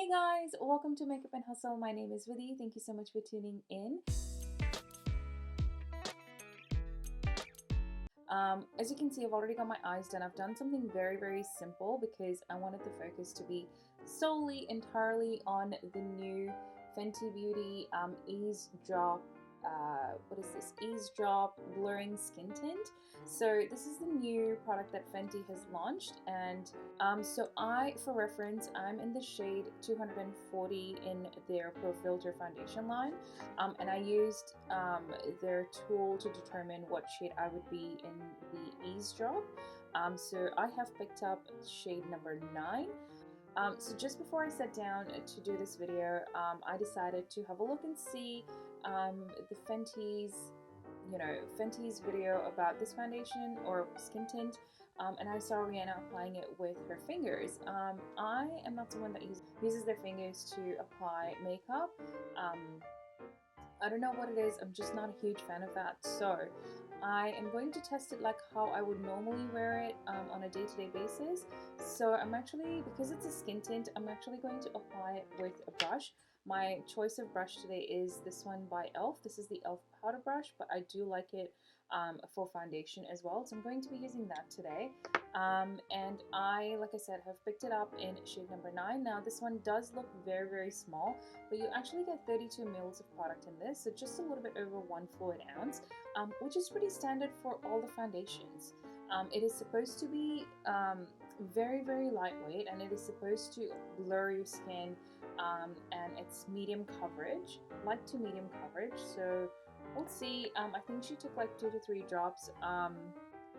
Hey guys, welcome to Makeup and Hustle. My name is Vidhi. Thank you so much for tuning in. As you can see, I've already got my eyes done. I've done something very simple because I wanted the focus to be solely, entirely on the new Fenty Beauty Eavesdrop. What is this? Eavesdrop Blurring Skin Tint. So this is the new product that Fenty has launched, and so for reference, I'm in the shade 240 in their Pro Filter foundation line, and I used their tool to determine what shade I would be in the Eavesdrop. So I have picked up shade number 9. So just before I sat down to do this video, I decided to have a look and see the Fenty's video about this foundation or skin tint, and I saw Rihanna applying it with her fingers. I am not someone that uses their fingers to apply makeup. I don't know what it is, I'm just not a huge fan of that, so I am going to test it like how I would normally wear it on a day-to-day basis. So I'm actually, because it's a skin tint, I'm actually going to apply it with a brush. My choice of brush today is this one by e.l.f. This is the e.l.f. powder brush, but I do like it for foundation as well, so I'm going to be using that today. And I, like I said, have picked it up in shade number 9. Now this one does look very small, but you actually get 32 mils of product in this, so just a little bit over 1 fluid ounce, which is pretty standard for all the foundations. It is supposed to be very lightweight, and it is supposed to blur your skin, and it's medium coverage, light to medium coverage. So we'll see. I think she took like 2 to 3 drops.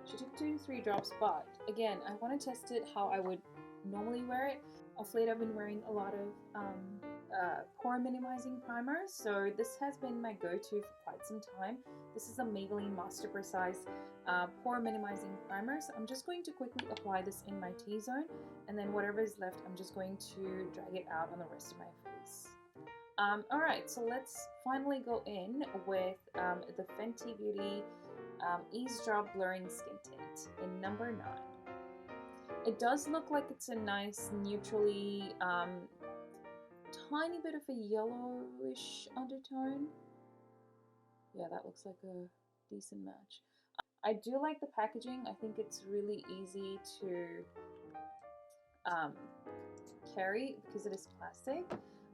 She took 2 to 3 drops, but again, I want to test it how I would normally wear it. Of late, I've been wearing a lot of pore minimizing primers, so this has been my go-to for quite some time. This is a Maybelline Master Precise pore minimizing primer. So I'm just going to quickly apply this in my T-zone, and then whatever is left, I'm just going to drag it out on the rest of my face. Alright, so let's finally go in with the Fenty Beauty Eavesdrop Blurring Skin Tint in number 9. It does look like it's a nice neutrally tiny bit of a yellowish undertone. Yeah, that looks like a decent match. I do like the packaging. I think it's really easy to carry because it is plastic,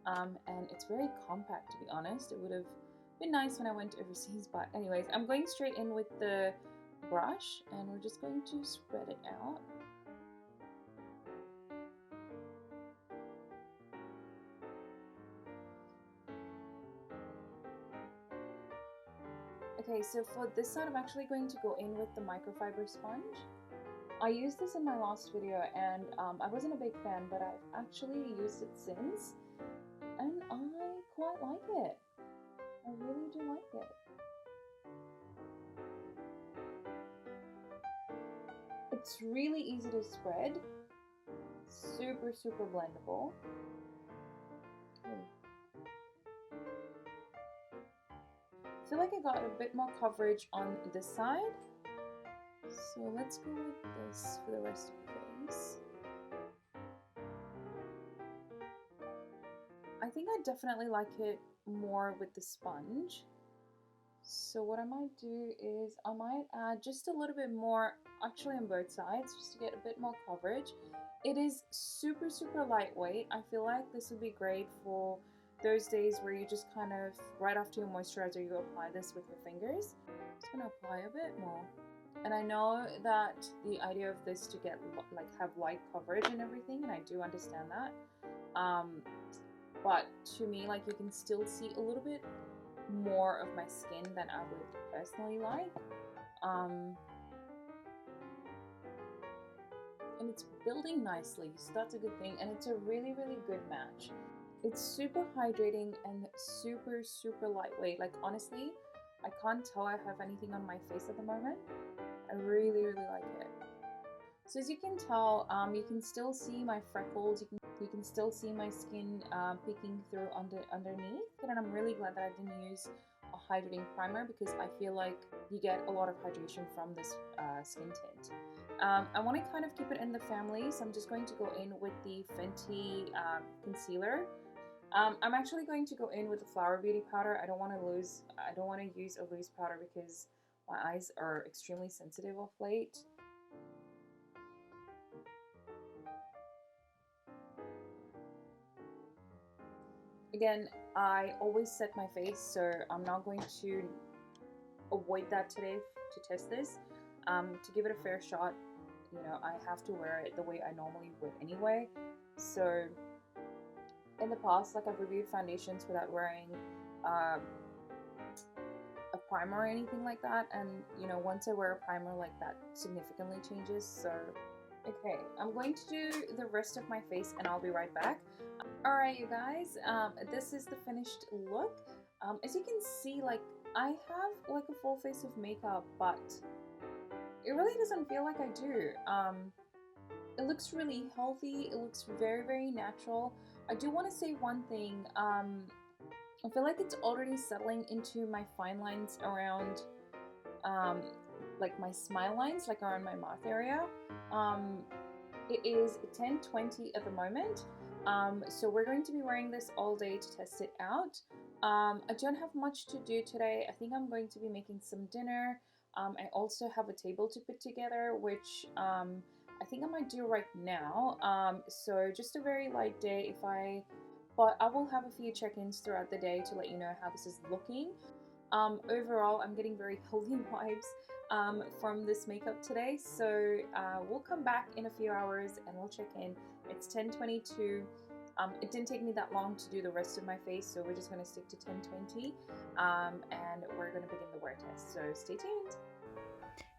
and it's very compact, to be honest. It would have been nice when I went overseas, but anyways, I'm going straight in with the brush, and we're just going to spread it out. Okay, so for this side, I'm actually going to go in with the microfiber sponge. I used this in my last video, and I wasn't a big fan, but I've actually used it since, and I quite like it. I really do like it. It's really easy to spread, super blendable. I feel like I got a bit more coverage on this side, so let's go with this for the rest of the face. I think I definitely like it more with the sponge. So what I might do is I might add just a little bit more, actually on both sides, just to get a bit more coverage. It is super lightweight. I feel like this would be great for those days where you just kind of, right after your moisturizer, you apply this with your fingers. I'm just gonna apply a bit more. And I know that the idea of this to get have light coverage and everything, and I do understand that. But to me, like, you can still see a little bit more of my skin than I would personally like. And it's building nicely, so that's a good thing, and it's a really good match. It's super hydrating and super lightweight. Like, honestly, I can't tell I have anything on my face at the moment. I really like it. So as you can tell, you can still see my freckles, you can still see my skin peeking through underneath, and I'm really glad that I didn't use a hydrating primer because I feel like you get a lot of hydration from this skin tint. I want to kind of keep it in the family, so I'm just going to go in with the Fenty concealer. I'm actually going to go in with the Flower Beauty powder. I don't want to use a loose powder because my eyes are extremely sensitive of late. Again, I always set my face, so I'm not going to avoid that today to test this. To give it a fair shot, you know, I have to wear it the way I normally would anyway. So in the past, like, I've reviewed foundations without wearing a primer or anything like that, and you know, once I wear a primer, like, that significantly changes. So okay, I'm going to do the rest of my face and I'll be right back. Alright, you guys, this is the finished look. As you can see, like, I have like a full face of makeup, but it really doesn't feel like I do. It looks really healthy. It looks very, very natural. I do want to say one thing. I feel like it's already settling into my fine lines around, like my smile lines, like around my mouth area. It is 10:20 at the moment. So we're going to be wearing this all day to test it out. I don't have much to do today. I think I'm going to be making some dinner. I also have a table to put together, which I think I might do right now. So just a very light day but I will have a few check-ins throughout the day to let you know how this is looking. Overall, I'm getting very healthy vibes from this makeup today. So we'll come back in a few hours and we'll check in. It's 10:22. It didn't take me that long to do the rest of my face, so we're just going to stick to 10:20, and we're going to begin the wear test, so stay tuned.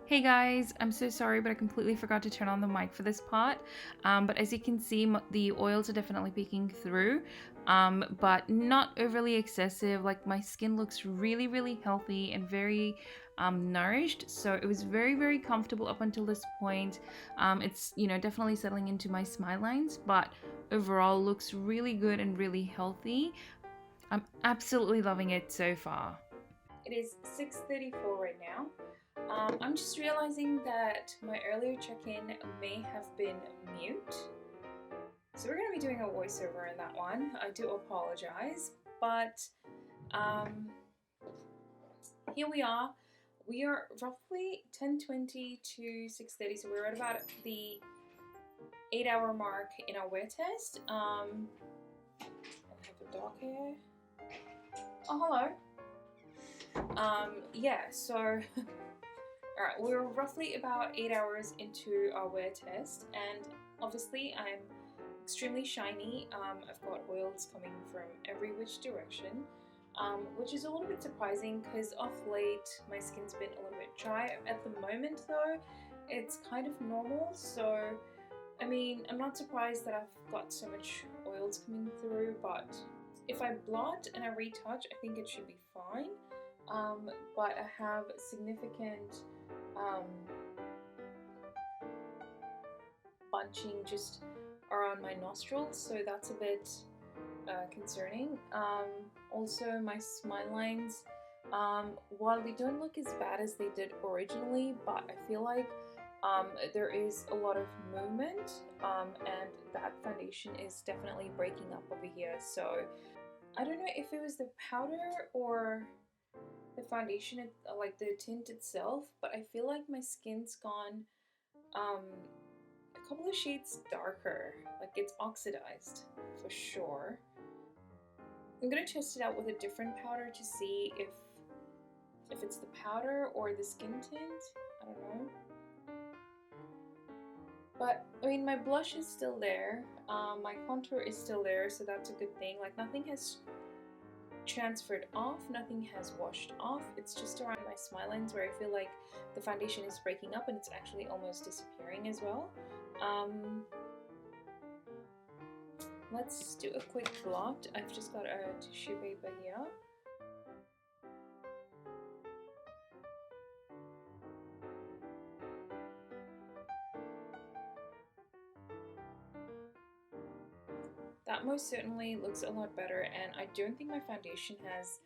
Hey guys, I'm so sorry, but I completely forgot to turn on the mic for this part. But as you can see, the oils are definitely peeking through, but not overly excessive. Like, my skin looks really, really healthy and very nourished. So it was very, very comfortable up until this point. It's, you know, definitely settling into my smile lines, but overall looks really good and really healthy. I'm absolutely loving it so far. It is 6:34 right now. I'm just realizing that my earlier check-in may have been mute. So we're going to be doing a voiceover in that one. I do apologize, but here we are. We are roughly 10:20 to 6:30, so we're at about the 8-hour mark in our wear test. I have a dog here. Oh, hello. Yeah, so alright, we're roughly about 8 hours into our wear test, and obviously I'm extremely shiny. I've got oils coming from every which direction, which is a little bit surprising because of late my skin's been a little bit dry. At the moment though, it's kind of normal, so I mean, I'm not surprised that I've got so much oils coming through, but if I blot and I retouch, I think it should be fine. But I have significant bunching just around my nostrils, so that's a bit concerning. Also, my smile lines, while they don't look as bad as they did originally, but I feel like there is a lot of movement, and that foundation is definitely breaking up over here. So I don't know if it was the powder or the foundation, like the tint itself, but I feel like my skin's gone a couple of shades darker, like it's oxidized for sure. I'm gonna test it out with a different powder to see if it's the powder or the skin tint. I don't know. But I mean, my blush is still there, my contour is still there, so that's a good thing. Like, nothing has transferred off, nothing has washed off. It's just around my smile lines where I feel like the foundation is breaking up and it's actually almost disappearing as well. Let's do a quick blot. I've just got a tissue paper here. That most certainly looks a lot better, and I don't think my foundation has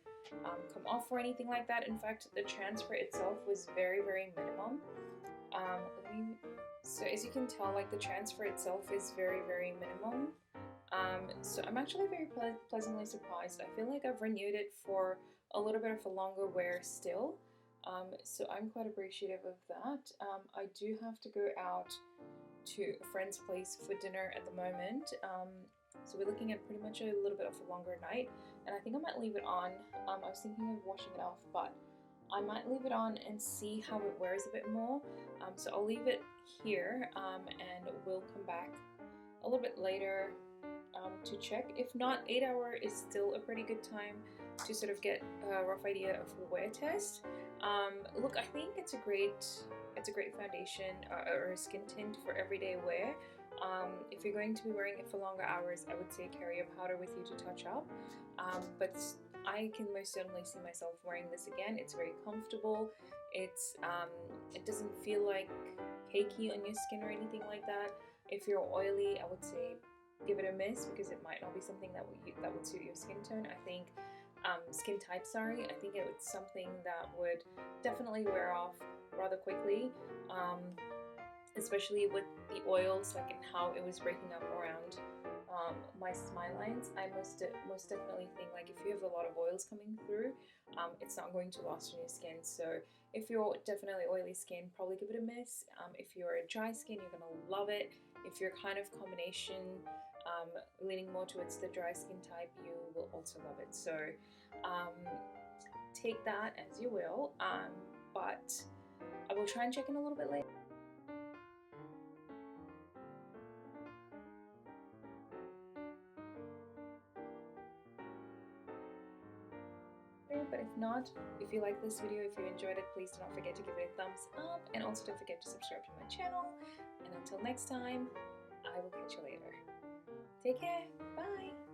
come off or anything like that. In fact, the transfer itself was very, very minimum. Let me So as you can tell, like the transfer itself is very, very minimum. So I'm actually very pleasantly surprised. I feel like I've renewed it for a little bit of a longer wear still. So I'm quite appreciative of that. I do have to go out to a friend's place for dinner at the moment. So we're looking at pretty much a little bit of a longer night, and I think I might leave it on. I was thinking of washing it off, but I might leave it on and see how it wears a bit more. So I'll leave it here, and we'll come back a little bit later to check. If not, 8 hour is still a pretty good time to sort of get a rough idea of a wear test. Look, I think it's a great foundation or a skin tint for everyday wear. If you're going to be wearing it for longer hours, I would say carry a powder with you to touch up. But I can most certainly see myself wearing this again. It's very comfortable. It doesn't feel like cakey on your skin or anything like that. If you're oily, I would say give it a miss because it might not be something that would suit your skin tone. I think skin type, sorry. I think it's something that would definitely wear off rather quickly, especially with the oils, like and how it was breaking up around my smile lines. I most definitely think like if you have a lot of oils coming through, it's not going to last on your skin. So if you're definitely oily skin, probably give it a miss. If you're a dry skin, you're gonna love it. If you're kind of combination, leaning more towards the dry skin type, you will also love it. So take that as you will, but I will try and check in a little bit later. But if not, if you like this video, if you enjoyed it, please do not forget to give it a thumbs up, and also don't forget to subscribe to my channel. And until next time, I will catch you later. Take care. Bye.